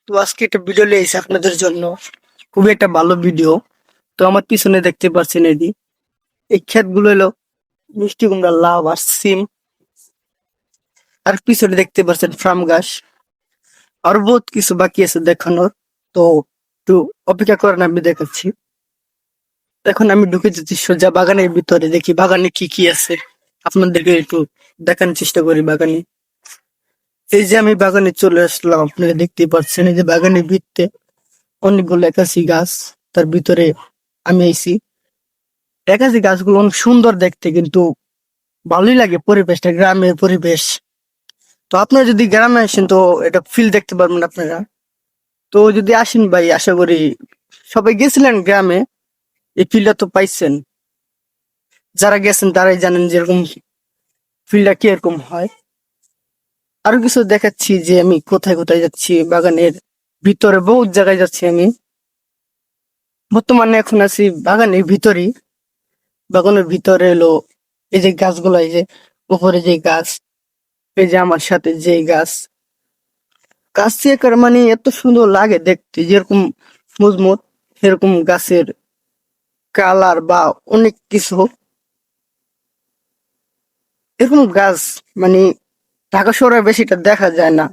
তো আজকে একটা ভিডিও নিয়ে এসেছি আপনাদের জন্য। খুবই একটা ভালো ভিডিও। তো আমার পিছনে দেখতে পাচ্ছেন এই ক্ষেতগুলো হলো মিষ্টি কুমড়া, লাউ আর সিম। আর পিছনে দেখতে পাচ্ছেন ফার্ম গাছ। আর বহুত কিছু বাকি আছে দেখানোর। তো একটু অপেক্ষা করেন, আমি দেখাচ্ছি। এখন আমি ঢুকে যাচ্ছি সোজা বাগানের ভিতরে, দেখি বাগানে কি কি আছে। আপনাদেরকে একটু দেখানোর চেষ্টা করি বাগানে। এই যে আমি বাগানে চলে আসলাম, আপনারা দেখতেই পাচ্ছেন এই যে বাগানের ভিতরে অনেকগুলো একাশি গাছ। তার ভিতরে আমি আইছি। একাশি গাছগুলো অনেক সুন্দর দেখতে, কিন্তু ভালোই লাগে পরিবেশটা, গ্রামের পরিবেশ। তো আপনারা যদি গ্রামে আসেন তো এটা ফিল দেখতে পারবেন আপনারা। তো যদি আসেন ভাই, আশা করি সবাই গেছিলেন গ্রামে, এই ফিলটা তো পাইছেন। যারা গেছেন তারাই জানেন যে এরকম ফিলটা কি এরকম হয়। আরো কিছু দেখাচ্ছি যে আমি কোথায় কোথায় যাচ্ছি। বাগানের ভিতরে বহুত জায়গায় যাচ্ছি আমি। বর্তমানে এখন আছি বাগানের ভিতরেই। বাগানের ভিতরে এলো এই যে গাছগুলো, এই যে উপরে যে গাছ, এই যে আমার সাথে যে গাছ। গাছ থেকে মানে এত সুন্দর লাগে দেখতে, যেরকম মজবুত সেরকম গাছের কালার বা অনেক কিছু। এরকম গাছ মানে ঢাকা শহরে বেশিটা দেখা যায় না।